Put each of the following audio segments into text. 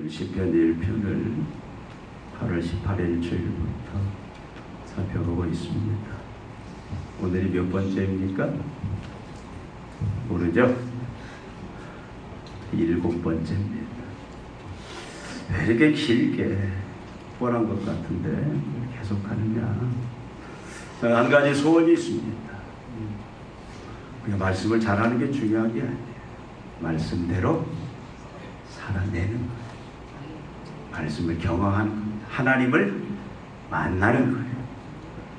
오늘 시편 1편을 8월 18일 주일부터 살펴보고 있습니다. 오늘이 몇 번째입니까? 모르죠? 7번째입니다. 왜 이렇게 길게 뻔한 것 같은데 계속 하느냐? 한 가지 소원이 있습니다. 그냥 말씀을 잘하는 게 중요한 게 아니에요. 말씀대로 살아내는 거예요. 말씀을 경험하는 겁니다. 하나님을 만나는 거예요.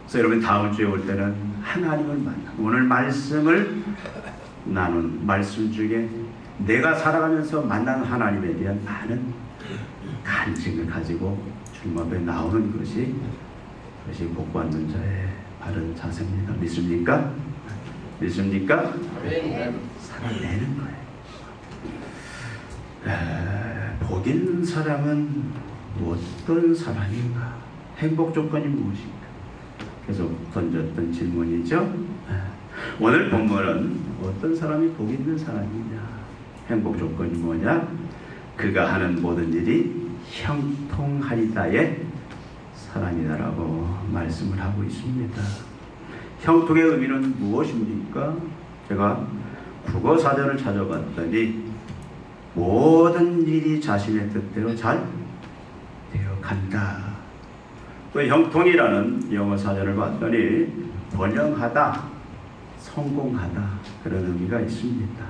그래서 여러분 다음 주에 올 때는 하나님을 만나. 오늘 말씀을 나눈 말씀 중에 내가 살아가면서 만나는 하나님에 대한 많은 간증을 가지고 주님 앞에 나오는 것이 복받는 자의 바른 자세입니다. 믿습니까? 믿습니까? 살아내는 거예요. 복 있는 사람은 어떤 사람인가? 행복 조건이 무엇인가? 계속 던졌던 질문이죠. 오늘 본문은 어떤 사람이 복 있는 사람이냐? 행복 조건이 뭐냐? 그가 하는 모든 일이 형통하리다의 사람이다라고 말씀을 하고 있습니다. 형통의 의미는 무엇입니까? 제가 국어사전을 찾아봤더니 모든 일이 자신의 뜻대로 잘 되어간다. 또 형통이라는 영어 사전을 봤더니 번영하다, 성공하다 그런 의미가 있습니다.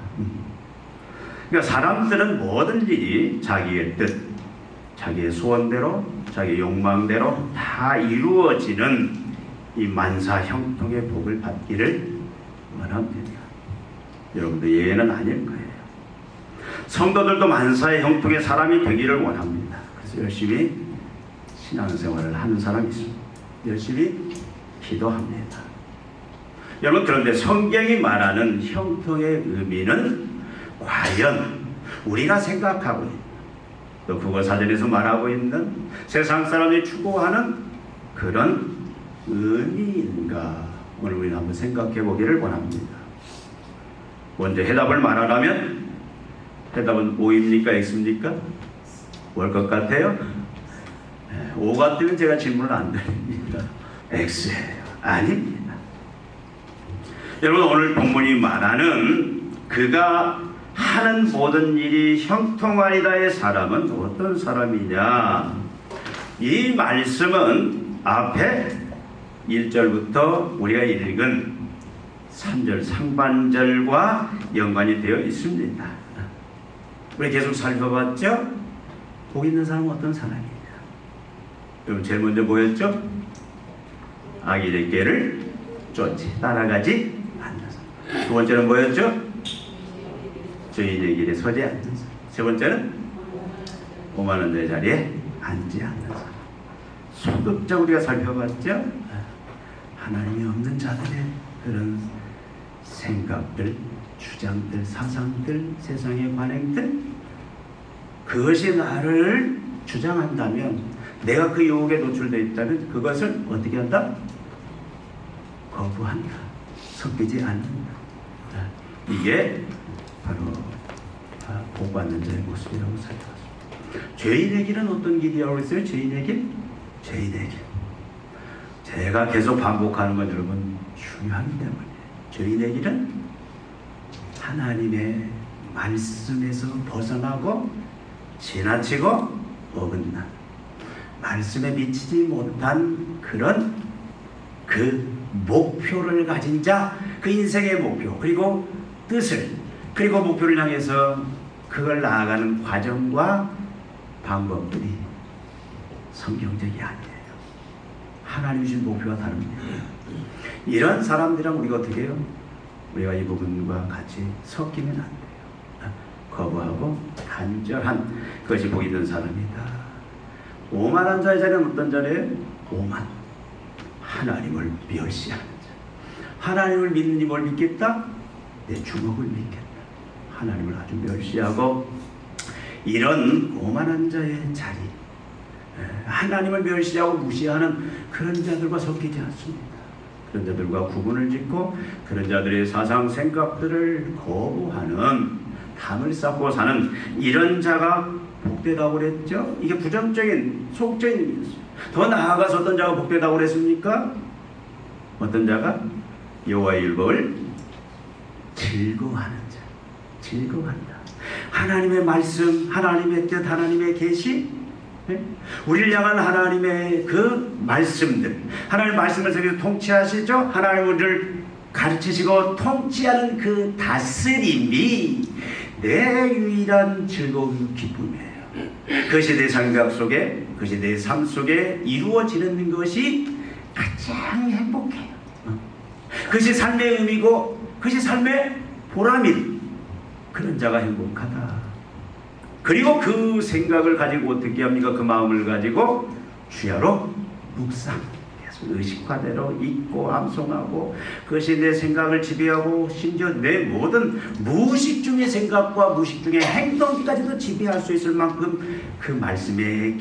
그러니까 사람들은 모든 일이 자기의 뜻, 자기의 소원대로, 자기의 욕망대로 다 이루어지는 이 만사 형통의 복을 받기를 원합니다. 여러분도 예외는 아닐 거예요. 성도들도 만사의 형통의 사람이 되기를 원합니다. 그래서 열심히 신앙생활을 하는 사람이 있습니다. 열심히 기도합니다. 여러분, 그런데 성경이 말하는 형통의 의미는 과연 우리가 생각하고 있는, 또 국어사전에서 말하고 있는 세상 사람이 추구하는 그런 의미인가? 오늘 우리는 한번 생각해 보기를 원합니다. 먼저 해답을 말하라면 해답은 O입니까? X입니까? 뭘 것 같아요? O 같으면 제가 질문을 안 드립니다. X예요. 아닙니다. 여러분, 오늘 본문이 말하는 그가 하는 모든 일이 형통하리다의 사람은 어떤 사람이냐? 이 말씀은 앞에 1절부터 우리가 읽은 3절 상반절과 연관이 되어 있습니다. 우리 계속 살펴봤죠? 복 있는 사람은 어떤 사람이냐? 여러분, 제일 먼저 뭐였죠? 악인의 길을 쫓지 따라가지 않는 사람. 두 번째는 뭐였죠? 죄인의 길에 서지 않는 사람. 세 번째는 오만한 자의 자리에 앉지 않는 사람. 소극적으로 우리가 살펴봤죠? 하나님이 없는 자들의 그런 생각들, 주장들, 사상들, 세상의 관행들, 그것이 나를 주장한다면, 내가 그 유혹에 노출되어 있다면 그것을 어떻게 한다? 거부한다. 섞이지 않는다. 이게 바로 복받는 자의 모습이라고 살펴봤습니다. 죄인의 길은 어떤 길이라고 했어요? 죄인의 길? 죄인의 길. 제가 계속 반복하는 건 여러분 중요하기 때문에, 죄인의 길은 하나님의 말씀에서 벗어나고 지나치고 어긋난, 말씀에 미치지 못한 그런 그 목표를 가진 자, 그 인생의 목표, 그리고 뜻을, 그리고 목표를 향해서 그걸 나아가는 과정과 방법들이 성경적이 아니에요. 하나님 주신 목표와 다릅니다. 이런 사람들이랑 우리가 어떻게 해요? 우리가 이 부분과 같이 섞이면 안 돼요. 거부하고 간절한 그것이 복 있는 사람이다. 오만한 자의 자리는 어떤 자리예요? 오만. 하나님을 멸시하는 자. 하나님을 믿는 뭘 믿겠다? 내 주먹을 믿겠다. 하나님을 아주 멸시하고, 이런 오만한 자의 자리, 하나님을 멸시하고 무시하는 그런 자들과 섞이지 않습니다. 그런 자들과 구분을 짓고 그런 자들의 사상 생각들을 거부하는, 담을 쌓고 사는 이런 자가 복되다고 그랬죠? 이게 부정적인 소극적인 의미였어요. 더 나아가서 어떤 자가 복되다고 그랬습니까? 어떤 자가 여호와의 율법을 즐거워하는 자, 즐거워한다. 하나님의 말씀, 하나님의 뜻, 하나님의 계시, 우리를 향한 하나님의 그 말씀들, 하나님의 말씀을 저기서 통치하시죠? 하나님 우리를 가르치시고 통치하는 그 다스림이 내 유일한 즐거운 기쁨이에요. 그것이 내 생각 속에, 그것이 내 삶 속에 이루어지는 것이 가장 행복해요. 그것이 삶의 의미고 그것이 삶의 보람인 그런 자가 행복하다. 그리고 그 생각을 가지고 어떻게 합니까? 그 마음을 가지고 주야로 묵상, 계속 의식화대로 읽고 암송하고 그것이 내 생각을 지배하고 심지어 내 모든 무의식 중의 생각과 무의식 중의 행동까지도 지배할 수 있을 만큼 그 말씀에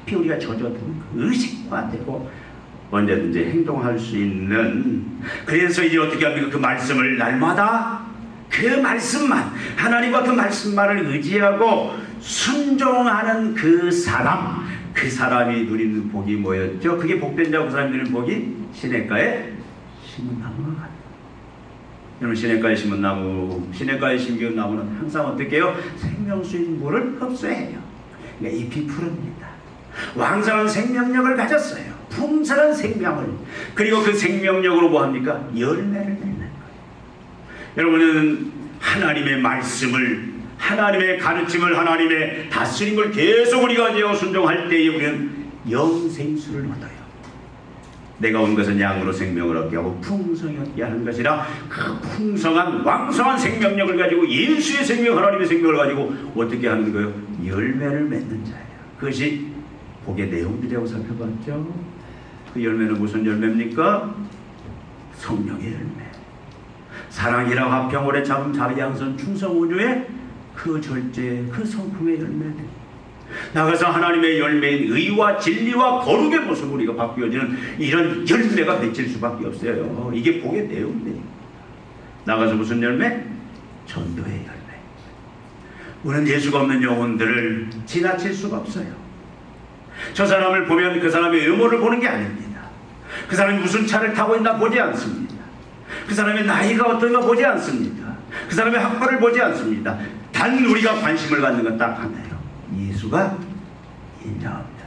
깊이 우리가 젖어든 의식화되고 언제든지 행동할 수 있는, 그래서 이제 어떻게 합니까? 그 말씀을 날마다 그 말씀만, 하나님과 그 말씀만을 의지하고 순종하는 그 사람, 그 사람이 누리는 복이 뭐였죠? 그게 복된 자고 그 사람이 누리는 복이 시냇가에 심은 나무가 같다. 여러분, 시냇가에 심은 나무, 시냇가에 심은 나무는 항상 어떻게 해요? 생명수인 물을 흡수해요. 그러니까 잎이 푸릅니다. 왕성한 생명력을 가졌어요. 풍성한 생명을. 그리고 그 생명력으로 뭐합니까? 열매를 맺는 거예요. 여러분은 하나님의 말씀을, 하나님의 가르침을, 하나님의 다스림을 계속 우리가 이제 순종할 때에 우리는 영생수를 얻어요. 내가 온 것은 양으로 생명을 얻게 하고 풍성히 얻게 하는 것이라, 그 풍성한 왕성한 생명력을 가지고 예수의 생명, 하나님의 생명을 가지고 어떻게 하는 거예요? 열매를 맺는 자예요. 그것이 복의 내용들이라고 살펴봤죠. 그 열매는 무슨 열매입니까? 성령의 열매. 사랑이라 화평 오래 참음 자비 양선 충성 온유의 그 절제, 그 성품의 열매들. 나가서 하나님의 열매인 의와 진리와 거룩의 모습으로 우리가 바뀌어지는 이런 열매가 맺힐 수밖에 없어요. 이게 복의 내용들이에요. 나가서 무슨 열매? 전도의 열매. 우리는 예수가 없는 영혼들을 지나칠 수가 없어요. 저 사람을 보면 그 사람의 외모를 보는 게 아닙니다. 그 사람이 무슨 차를 타고 있나 보지 않습니다. 그 사람의 나이가 어떤가 보지 않습니다. 그 사람의 학벌을 보지 않습니다. 단 우리가 관심을 갖는 건 딱 하나예요. 예수가 인정합니다.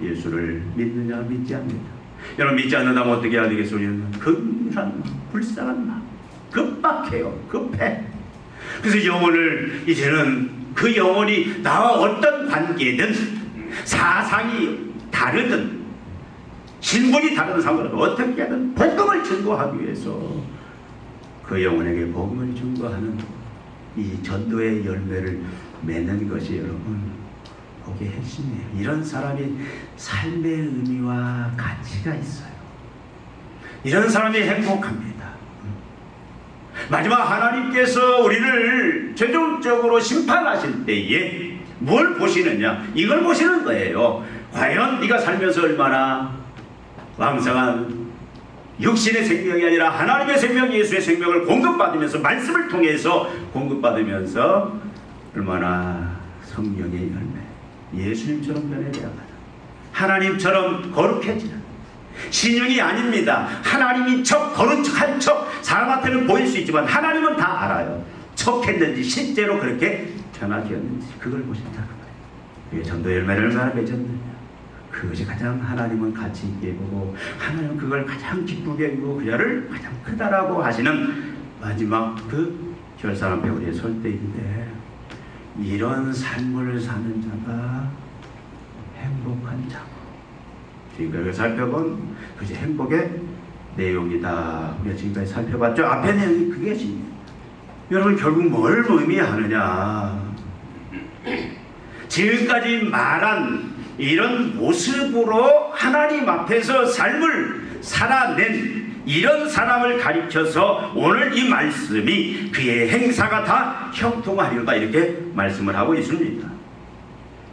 예수를 믿느냐 믿지 않느냐. 여러분, 믿지 않는다면 어떻게 해야 되겠어요? 우리는 근한 불쌍한 마음, 급박해요. 급해. 그래서 영혼을, 이제는 그 영혼이 나와 어떤 관계든, 사상이 다르든 신분이 다른 상관없이 어떻게든 복음을 증거하기 위해서 그 영혼에게 복음을 증거하는 이 전도의 열매를 맺는 것이 여러분 복의 핵심이에요. 이런 사람이 삶의 의미와 가치가 있어요. 이런 사람이 행복합니다. 마지막 하나님께서 우리를 최종적으로 심판하실 때에 뭘 보시느냐? 이걸 보시는 거예요. 과연 네가 살면서 얼마나 왕성한 육신의 생명이 아니라 하나님의 생명, 예수의 생명을 공급받으면서, 말씀을 통해서 공급받으면서 얼마나 성령의 열매, 예수님처럼 변해가는, 하나님처럼 거룩해지는 신용이 아닙니다. 하나님이 거룩한 척 사람한테는 보일 수 있지만 하나님은 다 알아요. 척했는지 실제로 그렇게 변화되었는지 그걸 보신다는 거예요. 전도 열매를 얼마나 맺었느냐, 그것이 가장 하나님은 가치 있게 보고 하나님은 그걸 가장 기쁘게 여기고 그자를 가장 크다라고 하시는 마지막 그 결산 앞에 우리의 설 때인데, 이런 삶을 사는 자가 행복한 자고, 지금까지 살펴본 그것이 행복의 내용이다. 우리가 지금까지 살펴봤죠. 앞에 내용이 그게 중요해요. 여러분, 결국 뭘 의미하느냐, 지금까지 말한 이런 모습으로 하나님 앞에서 삶을 살아낸 이런 사람을 가리켜서 오늘 이 말씀이 그의 행사가 다 형통하리로다, 이렇게 말씀을 하고 있습니다.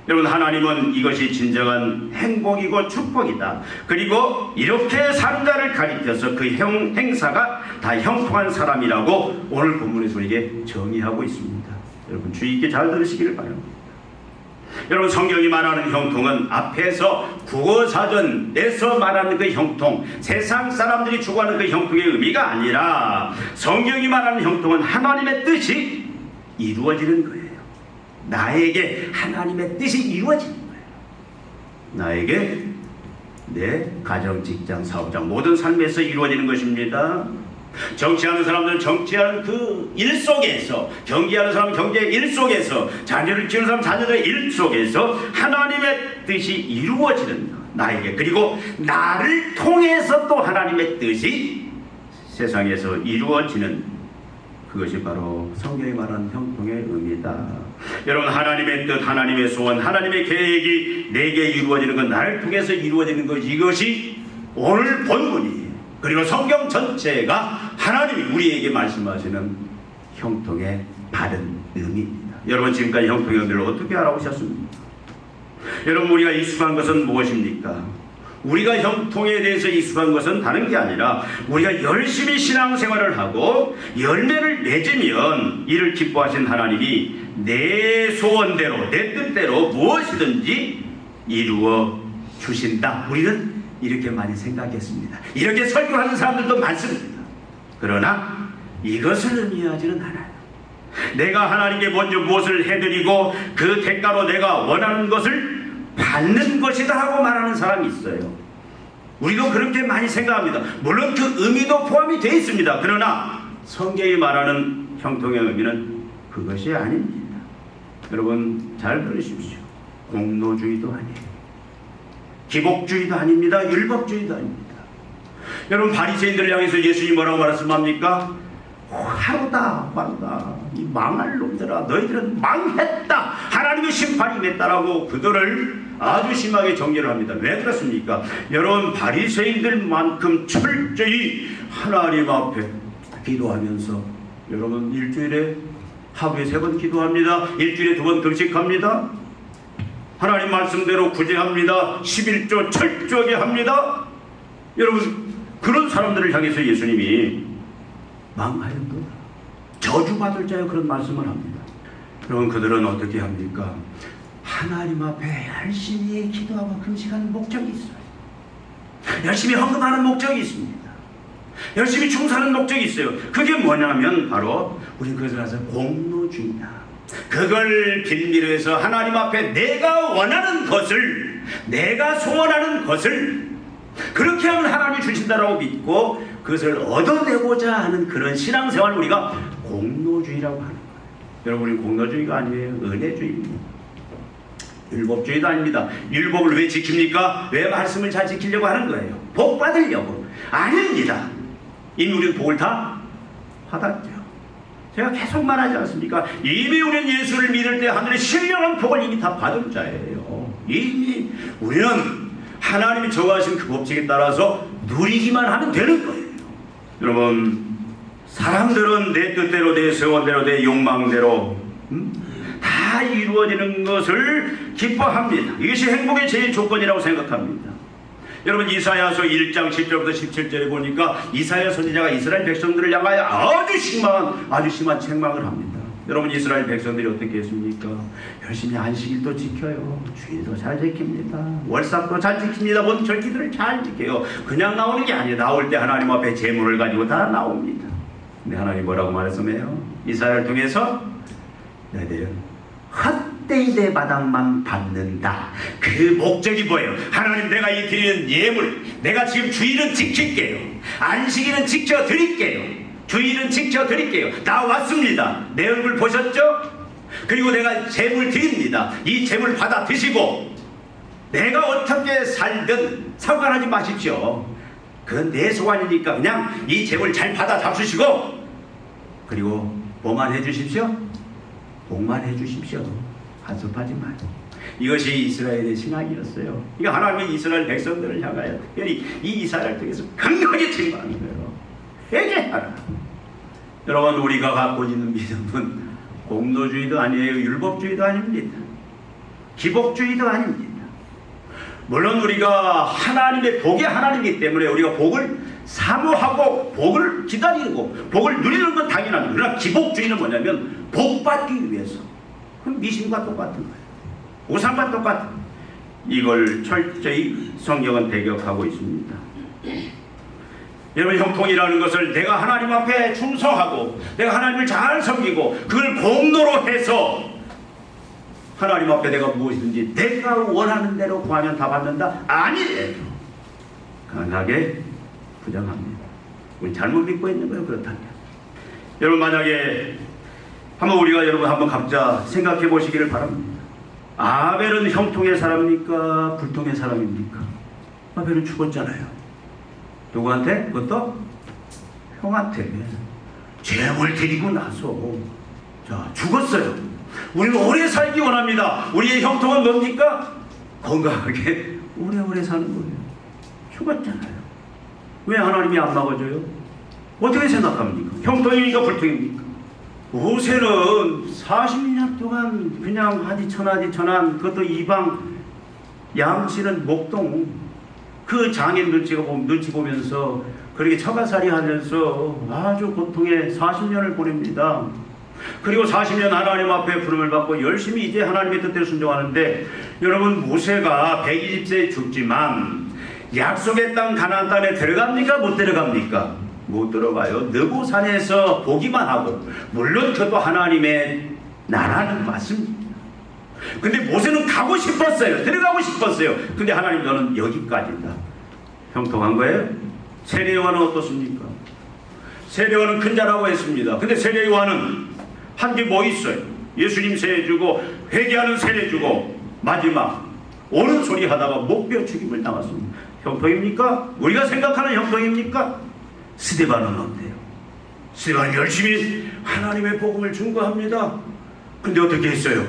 여러분, 하나님은 이것이 진정한 행복이고 축복이다. 그리고 이렇게 사는 자를 가리켜서 그 행사가 다 형통한 사람이라고 오늘 본문에서 우리에게 정의하고 있습니다. 여러분, 주의 있게 잘 들으시기를 바랍니다. 여러분, 성경이 말하는 형통은 앞에서 국어사전에서 말하는 그 형통, 세상 사람들이 추구하는 그 형통의 의미가 아니라 성경이 말하는 형통은 하나님의 뜻이 이루어지는 거예요. 나에게 하나님의 뜻이 이루어지는 거예요. 나에게 내 가정, 직장, 사업장 모든 삶에서 이루어지는 것입니다. 정치하는 사람들은 정치하는 그 일 속에서, 경기하는 사람은 경제의 일 속에서, 자녀를 키우는 사람은 자녀들의 일 속에서 하나님의 뜻이 이루어지는 것, 나에게, 그리고 나를 통해서 또 하나님의 뜻이 세상에서 이루어지는, 그것이 바로 성경이 말하는 형통의 의미다. 여러분, 하나님의 뜻, 하나님의 소원, 하나님의 계획이 내게 이루어지는 것, 나를 통해서 이루어지는 것, 이것이 오늘 본문이, 그리고 성경 전체가 하나님이 우리에게 말씀하시는 형통의 바른 의미입니다. 여러분, 지금까지 형통의 의미를 어떻게 알아보셨습니까? 여러분, 우리가 익숙한 것은 무엇입니까? 우리가 형통에 대해서 익숙한 것은 다른 게 아니라 우리가 열심히 신앙생활을 하고 열매를 맺으면 이를 기뻐하신 하나님이 내 소원대로, 내 뜻대로 무엇이든지 이루어 주신다. 우리는 이렇게 많이 생각했습니다. 이렇게 설교하는 사람들도 많습니다. 그러나 이것을 의미하지는 않아요. 내가 하나님께 먼저 무엇을 해드리고 그 대가로 내가 원하는 것을 받는 것이다 하고 말하는 사람이 있어요. 우리도 그렇게 많이 생각합니다. 물론 그 의미도 포함이 되어 있습니다. 그러나 성경이 말하는 형통의 의미는 그것이 아닙니다. 여러분, 잘 들으십시오. 공로주의도 아니에요. 기복주의도 아닙니다. 율법주의도 아닙니다. 여러분, 바리새인들을 향해서 예수님이 뭐라고 말씀합니까? 하루다 하루다, 이 망할 놈들아, 너희들은 망했다, 하나님의 심판이 임했다라고 그들을 아주 심하게 정죄를 합니다. 왜 그렇습니까? 여러분, 바리새인들만큼 철저히 하나님 앞에 기도하면서, 여러분, 일주일에 하루에 3번 기도합니다. 일주일에 2번 금식합니다. 하나님 말씀대로 구제합니다. 11조 철저하게 합니다. 여러분, 그런 사람들을 향해서 예수님이 망하였도다, 저주받을 자여, 그런 말씀을 합니다. 그럼 그들은 어떻게 합니까? 하나님 앞에 열심히 기도하고 금식하는 목적이 있어요. 열심히 헌금하는 목적이 있습니다. 열심히 충성하는 목적이 있어요. 그게 뭐냐면 바로 우리 그것을 해서 공로주의다. 그걸 빌미로 해서 하나님 앞에 내가 원하는 것을, 내가 소원하는 것을 그렇게 하면 하나님이 주신다라고 믿고 그것을 얻어내고자 하는 그런 신앙생활을 우리가 공로주의라고 하는 거예요. 여러분, 우리 공로주의가 아니에요. 은혜주의입니다. 율법주의도 아닙니다. 율법을 왜 지킵니까? 왜 말씀을 잘 지키려고 하는 거예요? 복 받으려고? 아닙니다. 이미 우리는 복을 다 받았죠. 제가 계속 말하지 않습니까? 이미 우리는 예수를 믿을 때 하늘의 신령한 복을 이미 다 받은 자예요. 이미 우리는 하나님이 정하신 그 법칙에 따라서 누리기만 하면 되는 거예요. 여러분, 사람들은 내 뜻대로, 내 소원대로, 내 욕망대로 다 이루어지는 것을 기뻐합니다. 이것이 행복의 제일 조건이라고 생각합니다. 여러분, 이사야서 1장 10절부터 17절에 보니까 이사야 선지자가 이스라엘 백성들을 향하여 아주 심한 책망을 합니다. 여러분, 이스라엘 백성들이 어떻게 했습니까? 열심히 안식일도 지켜요. 주일도 잘 지킵니다. 월삭도 잘 지킵니다. 모든 절기들을 잘 지켜요. 그냥 나오는 게 아니에요. 나올 때 하나님 앞에 제물을 가지고 다 나옵니다. 근데 하나님 뭐라고 말했으며요? 이사야를 통해서 너희들은 헛되이 내 바닥만 받는다. 그 목적이 뭐예요? 하나님, 내가 이 드리는 예물, 내가 지금 주일은 지킬게요. 안식일은 지켜드릴게요. 주일은 지켜드릴게요. 다 왔습니다. 내 얼굴 보셨죠? 그리고 내가 재물 드립니다. 이 재물 받아 드시고 내가 어떻게 살든 상관하지 마십시오. 그건 내 소관이니까 그냥 이 재물 잘 받아 잡수시고, 그리고 뭐만 해주십시오? 복만 해주십시오. 간섭하지 마요. 이것이 이스라엘의 신앙이었어요. 이거 하나님이 이스라엘 백성들을 향하여 특별히 이 이스라엘 통해서 강력하게 책망하는 거예요. 회개하라. 여러분, 우리가 갖고 있는 믿음은 공로주의도 아니에요. 율법주의도 아닙니다. 기복주의도 아닙니다. 물론 우리가 하나님의 복의 하나님이기 때문에 우리가 복을 사모하고 복을 기다리고 복을 누리는 건 당연합니다. 그러나 기복주의는 뭐냐면 복 받기 위해서. 그럼 미신과 똑같은 거예요. 우상과 똑같은 이걸 철저히 성경은 대격하고 있습니다. 여러분, 형통이라는 것을 내가 하나님 앞에 충성하고 내가 하나님을 잘 섬기고 그걸 공로로 해서 하나님 앞에 내가 무엇이든지 내가 원하는 대로 구하면 다 받는다? 아니에요. 강하게 부정합니다. 우리 잘못 믿고 있는 거예요. 그렇다면 여러분, 만약에 여러분 한번 각자 생각해 보시기를 바랍니다. 아벨은 형통의 사람입니까? 불통의 사람입니까? 아벨은 죽었잖아요. 누구한테? 그것도 형한테 재물 드리고 나서 죽었어요. 우리는 오래 살기 원합니다. 우리의 형통은 뭡니까? 건강하게 오래오래 사는 거예요. 죽었잖아요. 왜 하나님이 안 막아줘요? 어떻게 생각합니까? 형통입니까? 불통입니까? 모세는 40년 동안 그냥 하디천한 그것도 이방 양치는 목동 그 장인 눈치 보면서 그렇게 처가살이 하면서 아주 고통에 40년을 보냅니다. 그리고 40년 하나님 앞에 부름을 받고 열심히 이제 하나님의 뜻대로 순종하는데, 여러분, 모세가 120세에 죽지만 약속의 땅 가나안 땅에 들어갑니까? 못 들어갑니까? 못 들어가요. 느보산에서 보기만 하고, 물론 그것도 하나님의 나라는 맞습니다. 근데 모세는 가고 싶었어요. 들어가고 싶었어요. 근데 하나님, 너는 여기까지다. 형통한 거예요? 세례 요한은 어떻습니까? 세례 요한은 큰 자라고 했습니다. 근데 세례 요한은 한 게 뭐 있어요? 예수님 세례 주고 회개하는 세례 주고 마지막 옳은 소리 하다가 목베어 죽임을 당했습니다. 형통입니까? 우리가 생각하는 형통입니까? 스데반은 어때요? 스데반은 열심히 하나님의 복음을 증거합니다. 근데 어떻게 했어요?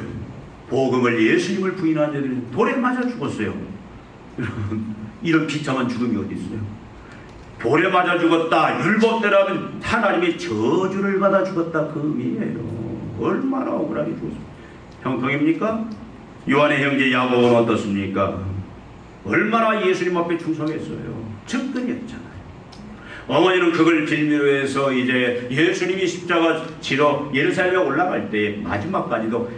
복음을, 예수님을 부인한 자들이 돌에 맞아 죽었어요. 이런 비참한 죽음이 어디 있어요? 돌에 맞아 죽었다. 율법대로는 하나님의 저주를 받아 죽었다. 그 의미예요. 얼마나 억울하게 죽었습니까? 형통입니까? 요한의 형제 야고보는 어떻습니까? 얼마나 예수님 앞에 충성했어요. 측근이었잖아요. 어머니는 그걸 빌미로 해서 이제 예수님이 십자가 지러 예루살렘에 올라갈 때 마지막까지도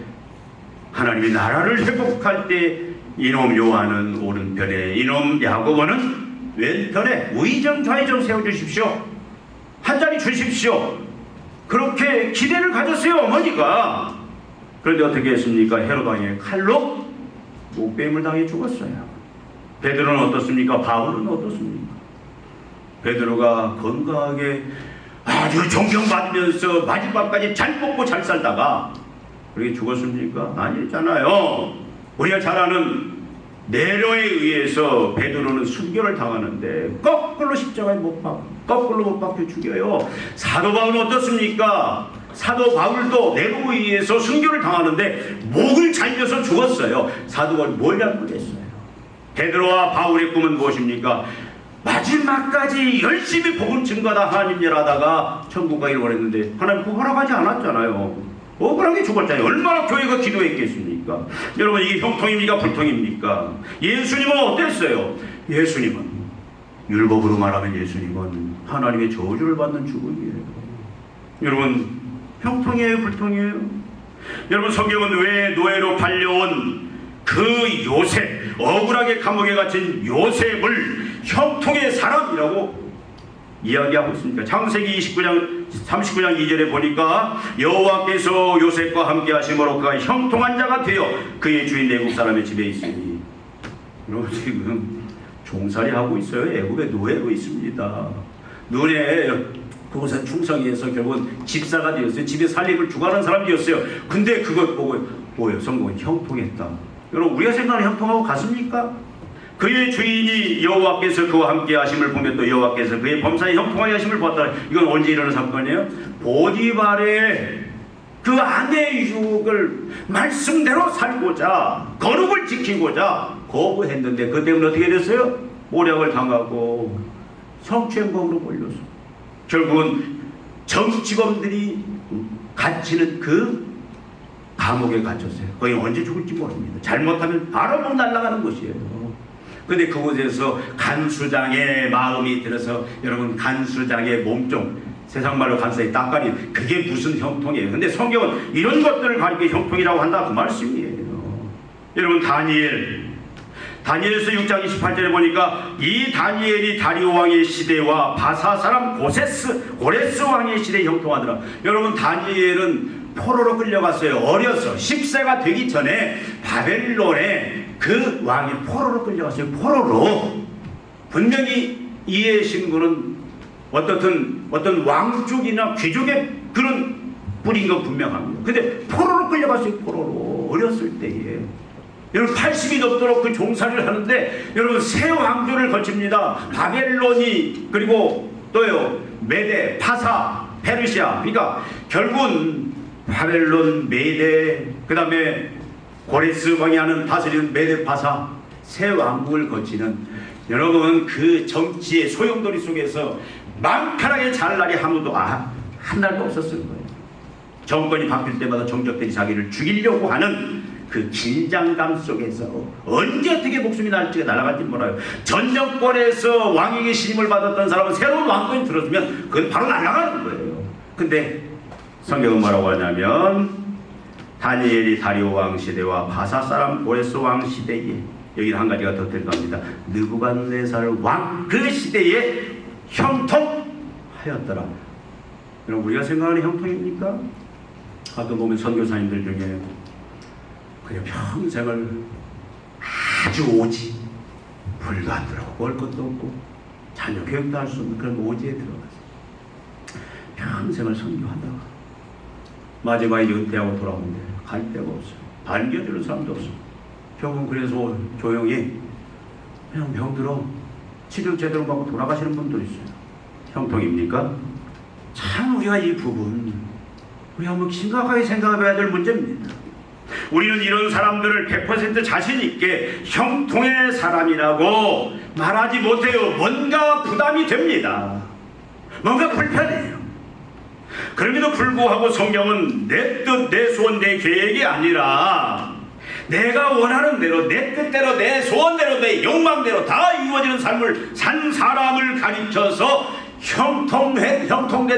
하나님의 나라를 회복할 때 이놈 요한은 오른편에, 이놈 야고보는 왼편에 우의정 좌의정 세워주십시오. 한 자리 주십시오. 그렇게 기대를 가졌어요, 어머니가. 그런데 어떻게 했습니까? 헤롯 왕의 칼로 목베임을 당해 죽었어요. 베드로는 어떻습니까? 바울은 어떻습니까? 베드로가 건강하게 아주 존경받으면서 마지막까지 잘 먹고 잘 살다가 그렇게 죽었습니까? 아니잖아요. 우리가 잘 아는 네로에 의해서 베드로는 순교를 당하는데 거꾸로 십자가에 거꾸로 못 박혀 죽여요. 사도 바울은 어떻습니까? 사도 바울도 네로에 의해서 순교를 당하는데 목을 잘려서 죽었어요. 사도 바울이 뭘 잘못했어요? 베드로와 바울의 꿈은 무엇입니까? 마지막까지 열심히 복음 증거하다 하나님 일하다가 천국 가기를 원했는데 하나님 그거 허락하지 않았잖아요. 억울하게 죽었잖아요. 얼마나 교회가 기도했겠습니까? 여러분, 이게 형통입니까? 불통입니까? 예수님은 어땠어요? 예수님은, 율법으로 말하면 예수님은 하나님의 저주를 받는 죽음이에요. 여러분, 형통이에요? 불통이에요? 여러분, 성경은 왜 노예로 팔려온 그 요셉, 억울하게 감옥에 갇힌 요셉을 형통의 사람이라고 이야기하고 있습니까? 창세기 39장 2절에 보니까 여호와께서 요셉과 함께 하심으로 그가 형통한 자가 되어 그의 주인 애굽 사람의 집에 있으니. 여러분, 지금 종살이 하고 있어요. 애굽에 노예로 있습니다. 눈에 그곳에 충성해서 결국은 집사가 되었어요. 집에 살림을 주관하는 사람이 되었어요. 근데 그것 보고 뭐예요? 성공은 형통했다. 여러분, 우리가 생각하는 형통하고 같습니까? 그의 주인이 여호와께서 그와 함께 하심을 보며 또 여호와께서 그의 범사에 형통하게 하심을 보았다. 이건 언제 일어난 사건이에요? 보디발의 그 아내의 유혹을 말씀대로 살고자, 거룩을 지키고자 거부했는데 그 때문에 어떻게 됐어요? 모략을 당하고 성추행범으로 몰려서 결국은 정치범들이 갇히는 그 감옥에 갇혔어요. 거기 언제 죽을지 모릅니다. 잘못하면 바로 못 날아가는 곳이에요. 근데 그곳에서 간수장의 마음이 들어서, 여러분, 간수장의 몸종, 세상 말로 간수의 땅가리, 그게 무슨 형통이에요? 근데 성경은 이런 것들을 가리켜 형통이라고 한다 그 말씀이에요. 여러분, 다니엘서 6장 28절에 보니까 이 다니엘이 다리오 왕의 시대와 바사 사람 고레스 왕의 시대에 형통하더라. 여러분, 다니엘은 포로로 끌려갔어요. 어려서 10세가 되기 전에 바벨론에 그 왕이 포로로 끌려갔어요. 포로로. 분명히 이해 신분은 어떤 왕족이나 귀족의 그런 뿌린 건 분명합니다. 근데 포로로 끌려갔어요. 포로로. 어렸을 때에. 여러분, 80이 넘도록 그 종사를 하는데, 여러분, 세 왕조를 거칩니다. 바벨론이, 그리고 또요, 메데, 파사, 페르시아. 그러니까 결국은 바벨론, 메데, 그 다음에 고레스 왕이 하는 다스리는 메데, 파사, 세 왕국을 거치는, 여러분, 그 정치의 소용돌이 속에서 망칼하게 잘 날이 한 날도 없었을 거예요. 정권이 바뀔 때마다 정적들이 자기를 죽이려고 하는 그 긴장감 속에서 언제 어떻게 목숨이 날아갈지 몰라요. 전 정권에서 왕에게 신임을 받았던 사람은 새로운 왕권이 들어서면 그건 바로 날아가는 거예요. 근데 성경은 뭐라고 하냐면, 다니엘이 다리오 왕 시대와 바사 사람 고레스 왕 시대에, 여기는 한 가지가 더 들어갑니다. 느부갓네살 왕 그 시대에 형통하였더라. 여러분, 우리가 생각하는 형통입니까? 가끔 보면 선교사님들 중에 그냥 평생을 아주 오지, 불도 안 들어가고 먹을 것도 없고 자녀 교육도 할 수 없는 그런 오지에 들어가서 평생을 선교하다가 마지막에 은퇴하고 돌아오는데 갈 데가 없어요. 반겨주는 사람도 없어요. 결국은 그래서 조용히 그냥 병들어 치료 제대로 받고 돌아가시는 분도 있어요. 형통입니까? 참 우리가 이 부분 우리 한번 심각하게 생각해봐야 될 문제입니다. 우리는 이런 사람들을 100% 자신 있게 형통의 사람이라고 말하지 못해요. 뭔가 부담이 됩니다. 뭔가 불편해요. 그럼에도 불구하고 성경은 내 뜻, 내 소원, 내 계획이 아니라 내가 원하는 대로, 내 뜻대로, 내 소원대로, 내 욕망대로 다 이루어지는 삶을 산 사람을 가르쳐서 형통된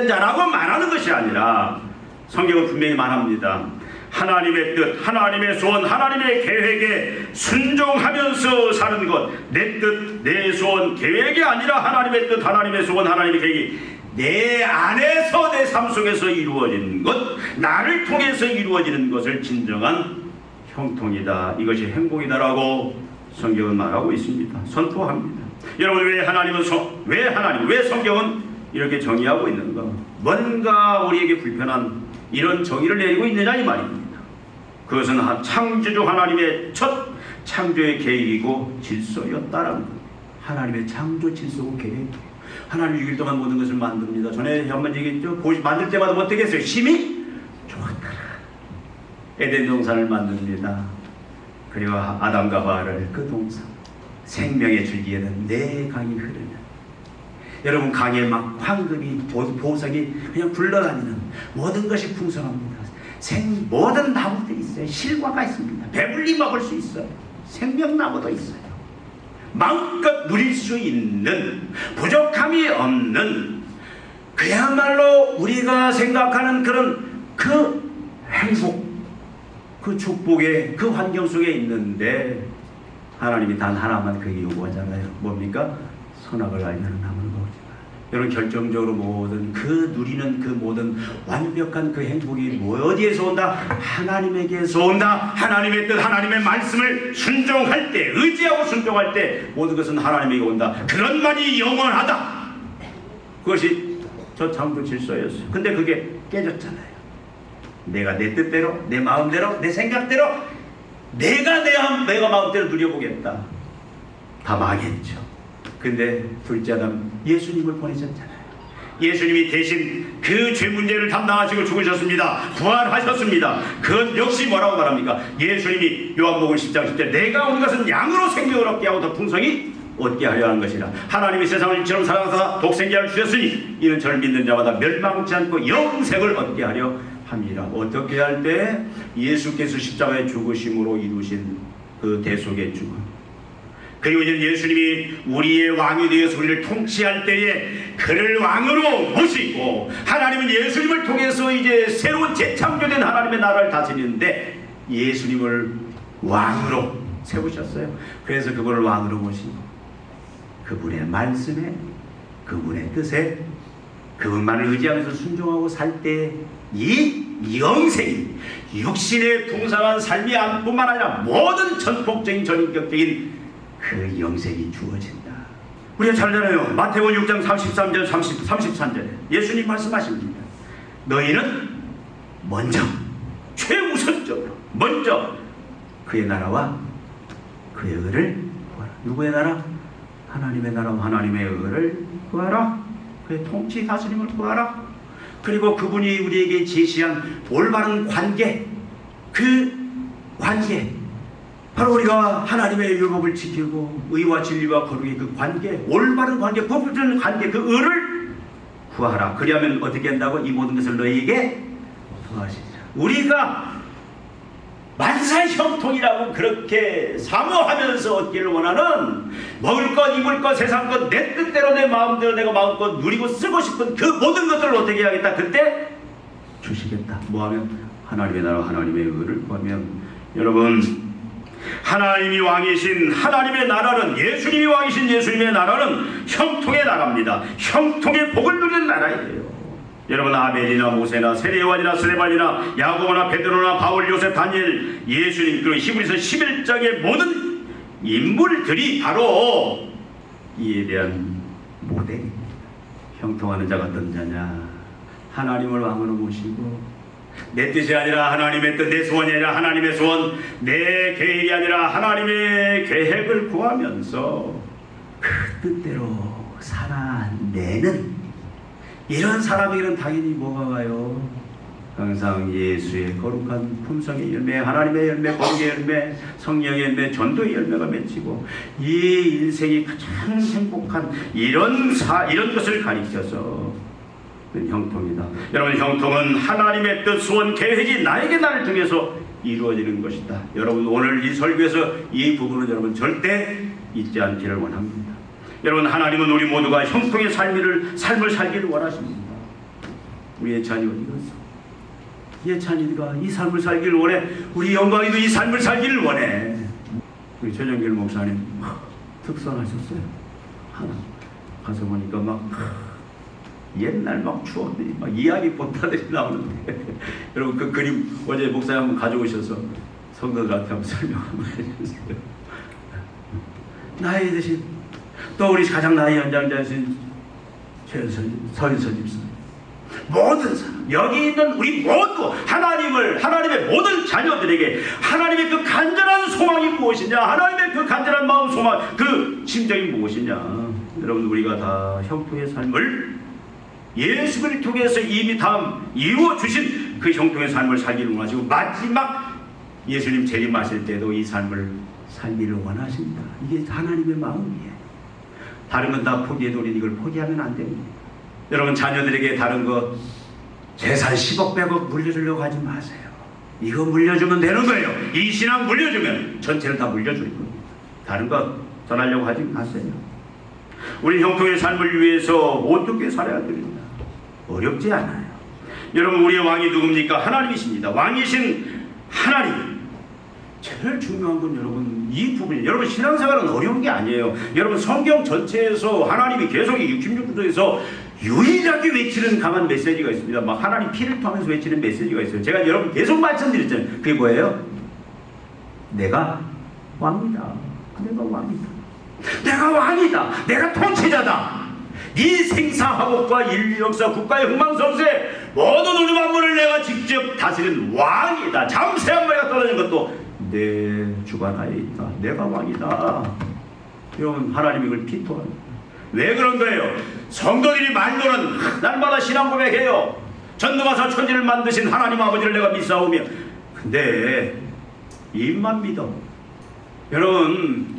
자라고 말하는 것이 아니라, 성경은 분명히 말합니다. 하나님의 뜻, 하나님의 소원, 하나님의 계획에 순종하면서 사는 것, 내 뜻, 내 소원, 계획이 아니라 하나님의 뜻, 하나님의 소원, 하나님의 계획이 내 안에서, 내 삶 속에서 이루어지는 것, 나를 통해서 이루어지는 것을 진정한 형통이다, 이것이 행복이다라고 성경은 말하고 있습니다. 선포합니다. 여러분, 왜 성경은 이렇게 정의하고 있는가? 뭔가 우리에게 불편한 이런 정의를 내리고 있느냐 이 말입니다. 그것은 창조주 하나님의 첫 창조의 계획이고 질서였다라는 것. 하나님의 창조 질서고 계획. 하나님 6일 동안 모든 것을 만듭니다. 전에 한번 얘기했죠. 만들 때마다 어떻게 했어요? 심히 좋았더라. 에덴 동산을 만듭니다. 그리고 아담과 하와를 그 동산, 생명의 줄기에는 내 강이 흐르는, 여러분, 강에 막 황금이, 보석이 그냥 굴러다니는, 모든 것이 풍성합니다. 모든 나무들이 있어요. 실과가 있습니다. 배불리 먹을 수 있어요. 생명나무도 있어요. 마음껏 누릴 수 있는, 부족함이 없는, 그야말로 우리가 생각하는 그 행복, 그 축복의 그 환경 속에 있는데, 하나님이 단 하나만 그게 요구하잖아요. 뭡니까? 선악을 알면 나무를 먹지 마. 여러분, 결정적으로 누리는 그 모든 완벽한 그 행복이 어디에서 온다? 하나님에게서 온다. 하나님의 뜻, 하나님의 말씀을 순종할 때, 의지하고 순종할 때 모든 것은 하나님에게 온다. 그것만이 영원하다. 그것이 저 창조 질서였어요. 근데 그게 깨졌잖아요. 내가 내 뜻대로, 내 마음대로, 내 생각대로, 내가 마음대로 누려보겠다. 다 망했죠. 근데 둘째 아담, 예수님을 보내셨잖아요. 예수님이 대신 그 죄 문제를 담당하시고 죽으셨습니다. 부활하셨습니다. 그건 역시 뭐라고 말합니까? 예수님이 요한복음 10장 10절, 내가 온 것은 양으로 생명을 얻게 하고 더 풍성히 얻게 하려 하는 것이라. 하나님이 세상을 이처럼 사랑하사 독생자를 주셨으니 이는 저를 믿는 자마다 멸망치 않고 영생을 얻게 하려 함이라. 어떻게 할 때? 예수께서 십자가의 죽으심으로 이루신 그 대속의 죽음, 그리고 이제 예수님이 우리의 왕이 되어서 우리를 통치할 때에 그를 왕으로 모시고, 하나님은 예수님을 통해서 이제 새로운 재창조된 하나님의 나라를 다스리는데, 예수님을 왕으로 세우셨어요. 그래서 그분을 왕으로 모시고 그분의 말씀에, 그분의 뜻에, 그분만을 의지하면서 순종하고 살 때 이 영생이 육신의 풍성한 삶이 뿐만 아니라 모든 전폭적인 전인격적인 그 영생이 주어진다. 우리가 잘 알잖아요. 마태복음 6장 33절 33절에 예수님 말씀하십니다. 너희는 먼저 최우선적으로 먼저 그의 나라와 그의 의를 구하라. 누구의 나라? 하나님의 나라와 하나님의 의를 구하라. 그의 통치 다스림을 구하라. 그리고 그분이 우리에게 제시한 올바른 관계, 그 관계, 바로 우리가 하나님의 율법을 지키고 의와 진리와 거룩의 그 관계, 올바른 관계, 법적인 관계, 그 의를 구하라. 그리하면 어떻게 한다고? 이 모든 것을 너희에게 더하시리라. 우리가 만사형통이라고 그렇게 사모하면서 얻기를 원하는 먹을 것, 입을 것, 세상 것, 내 뜻대로 내 마음대로 내가 마음껏 누리고 쓰고 싶은 그 모든 것들을 어떻게 하겠다? 그때 주시겠다. 뭐하면? 하나님의 나라, 하나님의 의를 구하면. 여러분, 하나님이 왕이신 하나님의 나라는, 예수님이 왕이신 예수님의 나라는 형통의 나라입니다. 형통의 복을 누리는 나라예요. 여러분, 아벨이나 모세나 세례요한이나 스데반이나 야고보나 베드로나 바울, 요셉, 다니엘, 예수님, 그리고 히브리서 11장의 모든 인물들이 바로 이에 대한 모델입니다. 형통하는 자가 어떤 자냐? 하나님을 왕으로 모시고 내 뜻이 아니라 하나님의 뜻, 내 소원이 아니라 하나님의 소원, 내 계획이 아니라 하나님의 계획을 구하면서 그 뜻대로 살아내는 이런 사람에게는 당연히 뭐가 와요? 항상 예수의 거룩한 품성의 열매, 하나님의 열매, 거룩의 열매, 성령의 열매, 전도의 열매가 맺히고 이 인생이 가장 행복한 이런 것을 가리켜서 형통이다. 여러분, 형통은 하나님의 뜻, 소원, 계획이 나를 통해서 이루어지는 것이다. 여러분, 오늘 이 설교에서 이 부분은 여러분 절대 잊지 않기를 원합니다. 여러분, 하나님은 우리 모두가 형통의 삶을 살기를 원하십니다. 우리 예찬이 어디 갔어? 예찬이가 이 삶을 살기를 원해. 우리 영광이도 이 삶을 살기를 원해. 우리 최정길 목사님 특선하셨어요. 하나 가서 보니까 막 옛날 막 추억들이 막 이야기 보따들이 나오는데 여러분, 그 그림 어제 목사님 한번 가져오셔서 성도들한테 한번 설명 한번 해주세요. 나이 드신 또 우리 가장 나이 연장자이신 서인선 집사, 모든 사람, 여기 있는 우리 모두 하나님의 모든 자녀들에게 하나님의 그 간절한 소망이 무엇이냐, 하나님의 그 간절한 마음, 소망, 그 심정이 무엇이냐. 여러분, 우리가 다 형통의 삶을 예수를 통해서 이미 다 이루어주신 그 형통의 삶을 살기를 원하시고 마지막 예수님 재림하실 때도 이 삶을 살기를 원하십니다. 이게 하나님의 마음이에요. 다른 건 다 포기해도 우리는 이걸 포기하면 안 됩니다. 여러분, 자녀들에게 다른 거 재산 10억 100억 물려주려고 하지 마세요. 이거 물려주면 되는 거예요. 이 신앙 물려주면 전체를 다 물려줄 겁니다. 다른 거 전하려고 하지 마세요. 우리 형통의 삶을 위해서 어떻게 살아야 됩니다. 어렵지 않아요. 여러분, 우리의 왕이 누굽니까? 하나님이십니다. 왕이신 하나님. 제일 중요한 건 여러분 이 부분이에요. 여러분, 신앙생활은 어려운 게 아니에요. 여러분, 성경 전체에서 하나님이 계속 66구절에서 유일하게 외치는 강한 메시지가 있습니다. 막 하나님 피를 통하면서 외치는 메시지가 있어요. 제가 여러분 계속 말씀드렸잖아요. 그게 뭐예요? 내가 왕이다. 내가 왕이다. 내가 왕이다. 내가 통치자다. 이 생사화복과 인류 역사, 국가의 흥망성쇠 모든 우주 만물을 내가 직접 다스리는 왕이다. 잠새 한 마리가 떨어진 것도 내 주관하에 있다. 내가 왕이다. 여러분, 하나님이 이걸 피토합니다. 왜 그런 거예요? 성도들이 말로는 날마다 신앙 고백해요. 전능하사 천지를 만드신 하나님 아버지를 내가 믿사오며, 근데 입만 믿어. 여러분,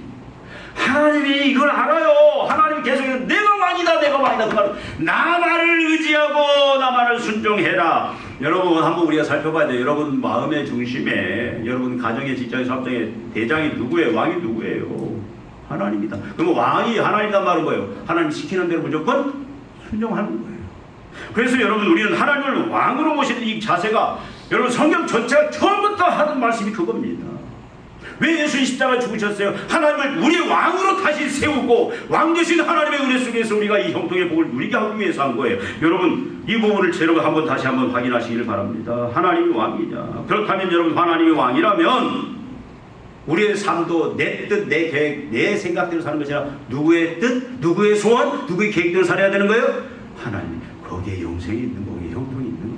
하나님이 이걸 알아요. 하나님이 계속 내가 왕이다, 내가 왕이다. 그 말은 나만을 의지하고 나만을 순종해라. 여러분, 한번 우리가 살펴봐야 돼요. 여러분 마음의 중심에, 여러분 가정의, 직장의, 사업장의 대장이 누구예요? 왕이 누구예요? 하나님이다. 그러면 왕이 하나님이란 말은 뭐예요? 하나님 시키는 대로 무조건 순종하는 거예요. 그래서 여러분, 우리는 하나님을 왕으로 모시는 이 자세가, 여러분 성경 전체가 처음부터 하는 말씀이 그겁니다. 왜 예수님 십자가 죽으셨어요? 하나님을 우리의 왕으로 다시 세우고 왕 되신 하나님의 은혜 속에서 우리가 이 형통의 복을 누리게 하기 위해서 한 거예요. 여러분 이 부분을 제가 다시 한번 확인하시길 바랍니다. 하나님이 왕이냐? 그렇다면 여러분 하나님이 왕이라면 우리의 삶도 내 뜻, 내 계획, 내 생각대로 사는 것이 아니라 누구의 뜻, 누구의 소원, 누구의 계획대로 살아야 되는 거예요? 하나님. 거기에 영생이 있는 거기에 형통이 있는 거.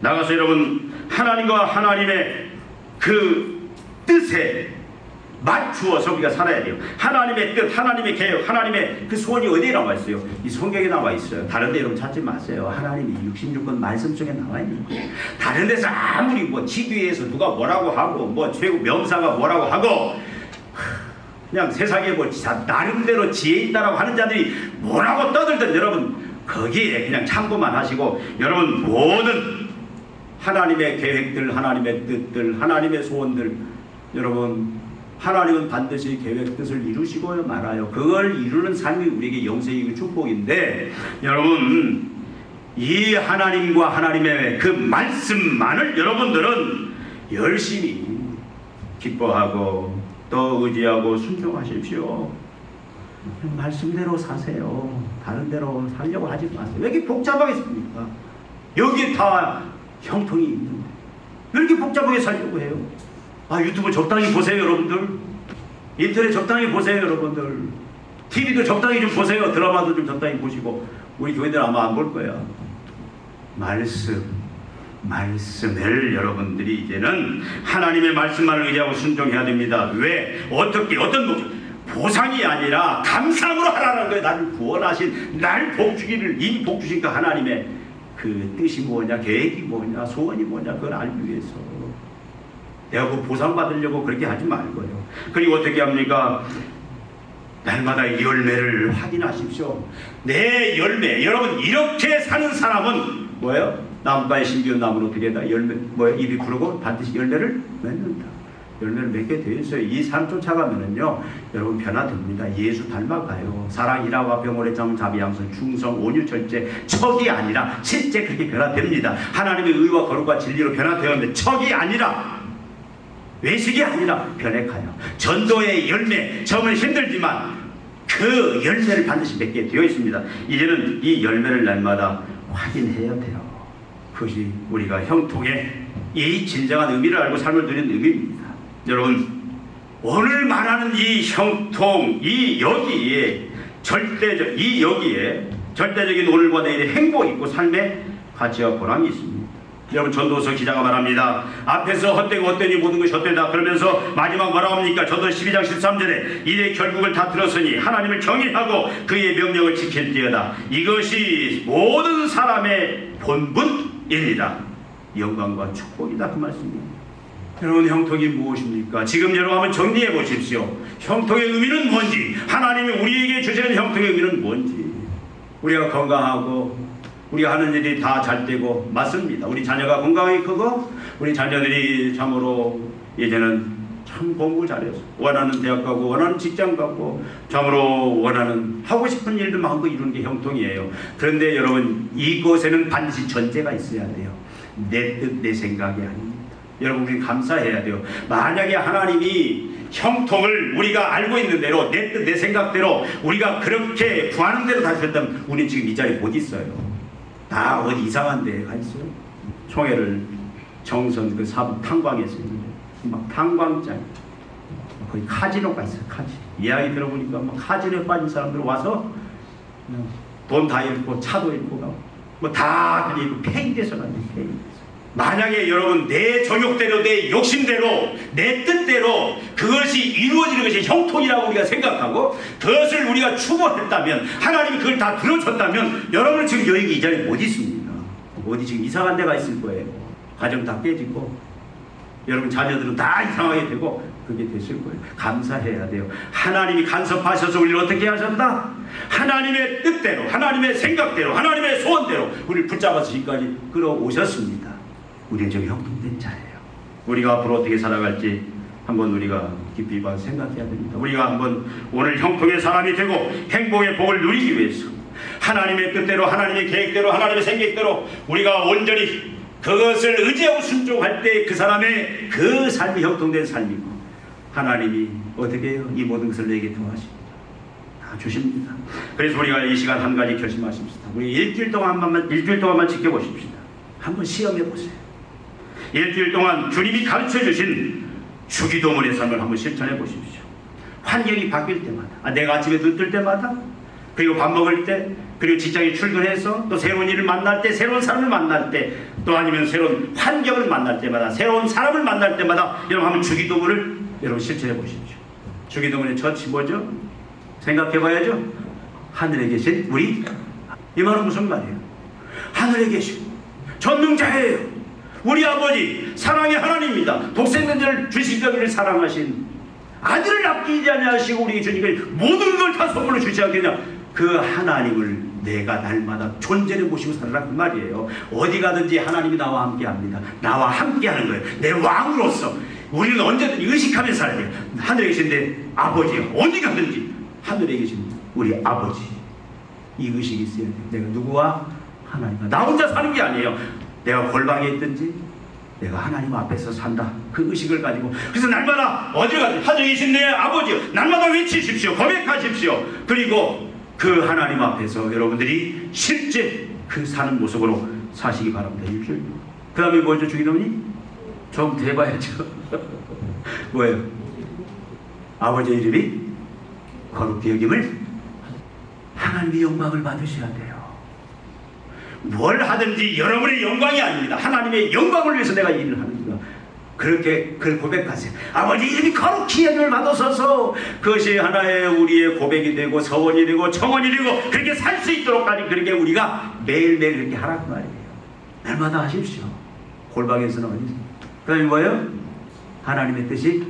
나가서 여러분 하나님과 하나님의 그 뜻에 맞추어서 우리가 살아야 돼요. 하나님의 뜻, 하나님의 계획, 하나님의 그 소원이 어디에 나와 있어요? 이 성경에 나와 있어요. 다른 데 여러분 찾지 마세요. 하나님이 66권 말씀 속에 나와 있는 거예요. 다른 데서 아무리 뭐 TV에서 누가 뭐라고 하고 뭐 최고 명사가 뭐라고 하고 그냥 세상에 뭐 나름대로 지혜 있다라고 하는 자들이 뭐라고 떠들든 여러분 거기에 그냥 참고만 하시고 여러분 모든 하나님의 계획들, 하나님의 뜻들, 하나님의 소원들 여러분 하나님은 반드시 계획 뜻을 이루시고 말아요. 그걸 이루는 삶이 우리에게 영생이고 축복인데 여러분 이 하나님과 하나님의 그 말씀만을 여러분들은 열심히 기뻐하고 또 의지하고 순종하십시오. 말씀대로 사세요. 다른 데로 살려고 하지 마세요. 왜 이렇게 복잡하겠습니까? 여기 다 형통이 있는데 왜 이렇게 복잡하게 살려고 해요? 유튜브 적당히 보세요 여러분들. 인터넷 적당히 보세요 여러분들. TV도 적당히 좀 보세요. 드라마도 좀 적당히 보시고. 우리 교회들 아마 안 볼 거야. 말씀을 여러분들이 이제는 하나님의 말씀만을 의지하고 순종해야 됩니다. 왜? 어떻게 어떤 목적? 보상이 아니라 감사함으로 하라는 거예요. 나를 구원하신 날 복주기를 이 복주신가 하나님의 그 뜻이 뭐냐, 계획이 뭐냐, 소원이 뭐냐 그걸 알기 위해서 내가 그 보상받으려고 그렇게 하지 말고요. 그리고 어떻게 합니까? 날마다 이 열매를 확인하십시오. 내 열매. 여러분 이렇게 사는 사람은 뭐예요? 나무가에 심기운 나무는 어떻게 다 열매 뭐예요? 입이 부르고 반드시 열매를 맺는다. 열매를 맺게 되어 있어요. 이 삶 쫓아가면은요 여러분 변화됩니다. 예수 닮아가요. 사랑, 일화와 병오래 정, 자비, 양선, 충성, 온유, 절제, 척이 아니라 실제 그렇게 변화됩니다. 하나님의 의와 거룩과 진리로 변화되었는데 척이 아니라 외식이 아니라 변해가요. 전도의 열매, 처음은 힘들지만 그 열매를 반드시 맺게 되어 있습니다. 이제는 이 열매를 날마다 확인해야 돼요. 그것이 우리가 형통의 이 진정한 의미를 알고 삶을 누리는 의미입니다. 여러분 오늘 말하는 이 형통, 이 여기에 절대적인 오늘과 내일의 행복이 있고 삶의 가치와 보람이 있습니다. 여러분 전도서 기자가 말합니다. 앞에서 헛되고 헛되니 모든 것이 헛되다 그러면서 마지막 뭐라고 합니까? 전도서 12장 13절에 이의 결국을 다 들었으니 하나님을 경외하고 그의 명령을 지킬지어다. 이것이 모든 사람의 본분입니다. 영광과 축복이다 그 말씀입니다. 여러분 형통이 무엇입니까? 지금 여러분 한번 정리해 보십시오. 형통의 의미는 뭔지, 하나님이 우리에게 주시는 형통의 의미는 뭔지. 우리가 건강하고 우리가 하는 일이 다 잘 되고 맞습니다. 우리 자녀가 건강하게 크고 우리 자녀들이 참으로 이제는 참 공부 잘해서 원하는 대학 가고 원하는 직장 가고 참으로 원하는 하고 싶은 일들 마음껏 이루는 게 형통이에요. 그런데 여러분 이곳에는 반드시 전제가 있어야 돼요. 내 뜻, 내 생각이 아닙니다. 여러분 우리 감사해야 돼요. 만약에 하나님이 형통을 우리가 알고 있는 대로 내 뜻, 내 생각대로 우리가 그렇게 구하는 대로 다셨다면 우리는 지금 이 자리에 못 있어요. 다 어디 이상한 데에 가 있어요. 총회를 정선 그 사부 탄광에서 막 탄광장 거의 카지노가 있어요. 카지노. 이야기 들어보니까 막 카지노에 빠진 사람들 와서 돈 다 잃고 차도 잃고 뭐 다 그리고 폐기돼서 가요. 만약에 여러분 내 정욕대로 내 욕심대로 내 뜻대로 그것이 이루어지는 것이 형통이라고 우리가 생각하고 그것을 우리가 추구했다면 하나님이 그걸 다 들어줬다면 여러분은 지금 여기 이 자리에 못 있습니다. 어디 지금 이상한 데가 있을 거예요. 가정 다 깨지고 여러분 자녀들은 다 이상하게 되고 그게 됐을 거예요. 감사해야 돼요. 하나님이 간섭하셔서 우리를 어떻게 하셨다? 하나님의 뜻대로 하나님의 생각대로 하나님의 소원대로 우리를 붙잡아서 지금까지 끌어오셨습니다. 우리는 저기 형통된 자예요. 우리가 앞으로 어떻게 살아갈지 한번 우리가 깊이 생각해야 됩니다. 우리가 한번 오늘 형통의 사람이 되고 행복의 복을 누리기 위해서 하나님의 뜻대로 하나님의 계획대로 하나님의 생각대로 우리가 온전히 그것을 의지하고 순종할 때 그 사람의 그 삶이 형통된 삶이고 하나님이 어떻게 해요? 이 모든 것을 내게 더하십니다. 다 주십니다. 그래서 우리가 이 시간 한 가지 결심하십시다. 우리 일주일 동안만 지켜보십시다. 한번 시험해 보세요. 일주일 동안 주님이 가르쳐 주신 주기도문의 삶을 한번 실천해 보십시오. 환경이 바뀔 때마다, 내가 아침에 눈 뜰 때마다, 그리고 밥 먹을 때, 그리고 직장에 출근해서 또 새로운 일을 만날 때, 새로운 사람을 만날 때, 또 아니면 새로운 환경을 만날 때마다, 새로운 사람을 만날 때마다 여러분 한번 주기도문을 여러분 실천해 보십시오. 주기도문의 첫이 뭐죠? 생각해 봐야죠. 하늘에 계신 우리, 이 말은 무슨 말이에요? 하늘에 계신 전능자예요. 우리 아버지 사랑의 하나님입니다. 독생된 자를 주시기를 사랑하신 아들을 아끼지 아니하시고 우리 주님께 모든 걸 다 선물로 주지 않겠냐. 그 하나님을 내가 날마다 존재를 모시고 살아라 그 말이에요. 어디 가든지 하나님이 나와 함께합니다. 나와 함께하는 거예요. 내 왕으로서 우리는 언제든지 의식하면서 살아야 돼요. 하늘에 계신 내 아버지, 어디 가든지 하늘에 계신 우리 아버지, 이 의식이 있어야 돼요. 내가 누구와 하나님과 나 혼자 사는 게 아니에요. 내가 골방에 있든지 내가 하나님 앞에서 산다, 그 의식을 가지고, 그래서 날마다 어디 가든지 하늘에 계신 내 아버지 날마다 외치십시오. 고백하십시오. 그리고 그 하나님 앞에서 여러분들이 실제 그 사는 모습으로 사시기 바랍니다. 일주일. 그 다음에 뭐죠? 주기도문이? 좀 대봐야죠. 뭐예요? 아버지 이름이 거룩히 여김을, 하나님의 영광을 받으셔야 돼요. 뭘 하든지 여러분의 영광이 아닙니다. 하나님의 영광을 위해서 내가 일을 하는 거야. 그렇게 그걸 고백하세요. 아버지 이름이 거룩히 여김을 받으소서. 그것이 하나의 우리의 고백이 되고 서원이 되고 청원이 되고 그렇게 살 수 있도록까지 그렇게 우리가 매일매일 그렇게 하라고 말이에요. 날마다 하십시오. 골방에서는 어디서. 그 다음에 뭐예요? 하나님의 뜻이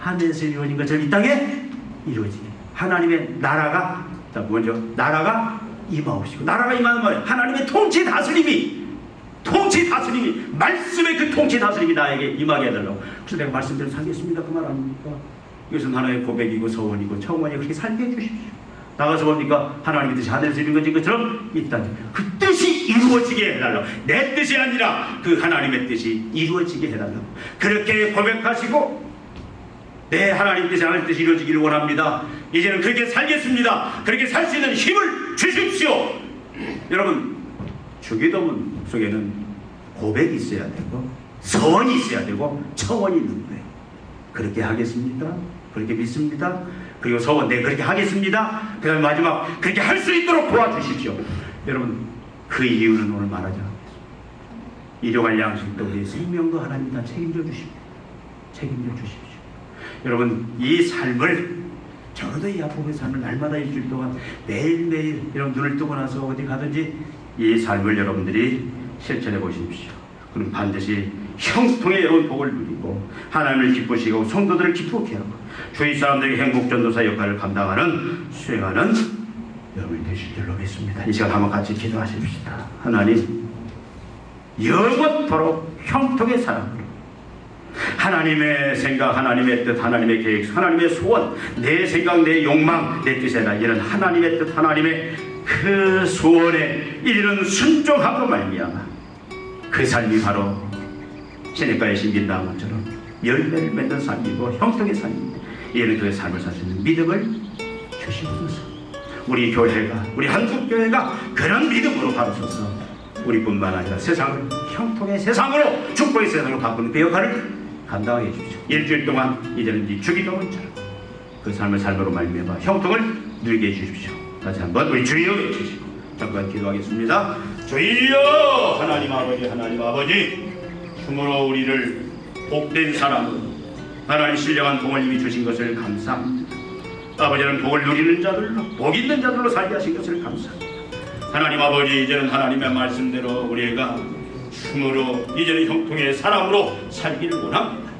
하늘에서 이루어진 것처럼 이 땅에 이루어지게. 하나님의 나라가, 자 먼저 나라가 임하옵시고, 나라가 임하는 말이에요. 하나님의 통치 다스림이 말씀의 그 통치 다스림이 나에게 임하게 해달라고. 그래서 내가 말씀대로 살겠습니다 그 말 아닙니까? 이것은 하나의 고백이고 서원이고 청원이 그렇게 살게 해주십시오. 나가서 뭡니까? 하나님의 뜻이 하늘에서 이루어진 것처럼 이 땅에 그 뜻이 이루어지게 해달라고. 내 뜻이 아니라 그 하나님의 뜻이 이루어지게 해달라고 그렇게 고백하시고, 네, 하나님 뜻이 하나님 뜻이 이루어지기를 원합니다. 이제는 그렇게 살겠습니다. 그렇게 살 수 있는 힘을 주십시오. 여러분, 주기도문 속에는 고백이 있어야 되고 서원이 있어야 되고 청원이 있는 거예요. 그렇게 하겠습니다. 그렇게 믿습니다. 그리고 서원, 네, 그렇게 하겠습니다. 그 다음에 마지막, 그렇게 할 수 있도록 도와주십시오. 여러분, 그 이유는 오늘 말하지 않겠습니다. 일용할 양식도 우리 생명도 하나님 다 책임져 주십시오. 여러분, 이 삶을, 저도 이 야곱의 삶을 날마다 일주일 동안 매일매일 여러분 눈을 뜨고 나서 어디 가든지 이 삶을 여러분들이 실천해 보십시오. 그럼 반드시 형통의 여러분 복을 누리고 하나님을 기쁘시고 성도들을 기쁘게 하고 주위 사람들에게 행복 전도사 역할을 감당하는, 수행하는 여러분이 되실 줄로 믿습니다. 이 시간 한번 같이 기도하십시다. 하나님, 영원토록 형통의 사랑으로 하나님의 생각, 하나님의 뜻, 하나님의 계획, 하나님의 소원, 내 생각, 내 욕망, 내 뜻에 아니라 이런 하나님의 뜻, 하나님의 그 소원에 이르는 순종함으로 말미암아 그 삶이 바로 시냇가에 심긴 나무처럼 열매를 맺는 삶이고 형통의 삶입니다. 이제는 그 삶을 살 수 있는 믿음을 주시옵소서. 우리 교회가, 우리 한국교회가 그런 믿음으로 바로서서 우리뿐만 아니라 세상을 형통의 세상으로, 축복의 세상으로 바꾸는 그 역할을 감당하게 해주십시오. 일주일 동안 이제는 이 주기도문처럼 그 삶을 삶으로 말미암아 형통을 누리게 해주십시오. 다시 한번 우리 주여 외치시고 잠깐 기도하겠습니다. 주여, 하나님 아버지, 하나님 아버지, 참으로 우리를 복된 사람으로 하나님 신령한 복을 이미 주신 것을 감사합니다. 아버지는 복을 누리는 자들로, 복 있는 자들로 살게 하신 것을 감사합니다. 하나님 아버지, 이제는 하나님의 말씀대로 우리가 춤으로 이제는 형통의 사람으로 살기를 원합니다.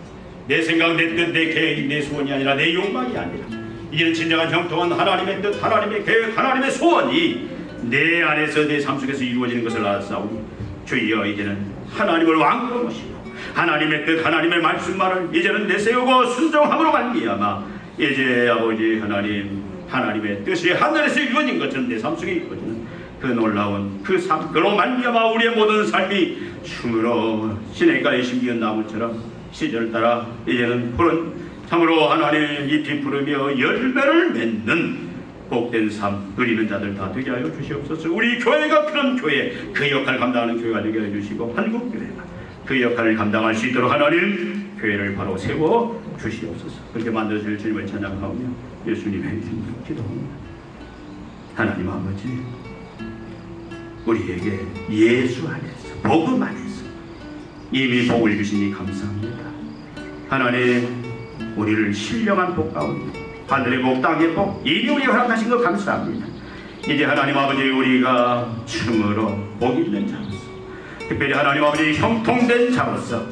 내 생각, 내 뜻, 내 계획, 내 소원이 아니라 내 욕망이 아니라 이제는 진정한 형통한 하나님의 뜻, 하나님의 계획, 하나님의 소원이 내 안에서, 내 삶 속에서 이루어지는 것을 알았사오니 주여, 이제는 하나님을 왕으로 모시고 하나님의 뜻, 하나님의 말씀만을 이제는 내세우고 순종함으로 말미암아 이제 아버지 하나님, 하나님의 뜻이 하늘에서 이루어진 것처럼 내 삶 속에 이루어지는 그 놀라운 그 삶, 그로 말미암아 우리의 모든 삶이 춤으로 시냇가에 심기은 나무처럼 시절을 따라 이제는 푸른 참으로 하나님 잎이 부르며 열매를 맺는 복된 삶 누리는 자들 다 되게 하여 주시옵소서. 우리 교회가 그런 교회, 그 역할을 감당하는 교회가 되게 해 주시고 한국교회가 그 역할을 감당할 수 있도록 하나님 교회를 바로 세워 주시옵소서. 그렇게 만들어주실 주님을 찬양하며 예수님의 이름으로 기도합니다. 하나님 아버지, 우리에게 예수 안에서, 복음 안에서 이미 복을 주시니 감사합니다. 하나님, 우리를 신령한 복 가운데 하늘의 복, 땅의 복 이미 우리가 허락하신 것 감사합니다. 이제 하나님 아버지, 우리가 참으로 복 있는 자로서, 특별히 하나님 아버지 형통된 자로서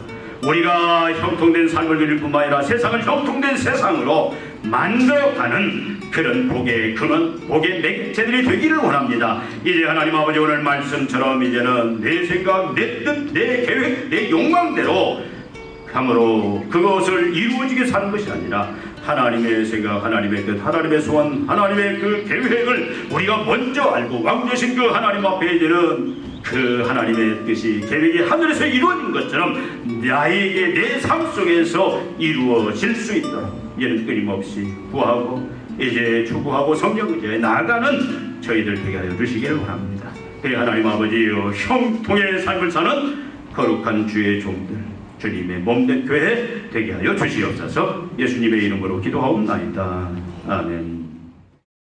우리가 형통된 삶을 누릴 뿐만 아니라 세상을 형통된 세상으로 만들어가는 그런 복의 근원, 복의 매개체들이 되기를 원합니다. 이제 하나님 아버지, 오늘 말씀처럼 이제는 내 생각, 내 뜻, 내 계획, 내 욕망대로 참으로 그것을 이루어지게 사는 것이 아니라 하나님의 생각, 하나님의 뜻, 하나님의 소원, 하나님의 그 계획을 우리가 먼저 알고 왕되신 그 하나님 앞에 이제는 그 하나님의 뜻이, 계획이 하늘에서 이루어진 것처럼 나에게 내 삶 속에서 이루어질 수 있도록 이제는 끊임없이 구하고 이제 추구하고 성령 의지에 나아가는 저희들 되게 하여 주시기를 원합니다. 하나님 아버지여, 형통의 삶을 사는 거룩한 주의 종들, 주님의 몸된 교회 되게 하여 주시옵소서. 예수님의 이름으로 기도하옵나이다. 아멘.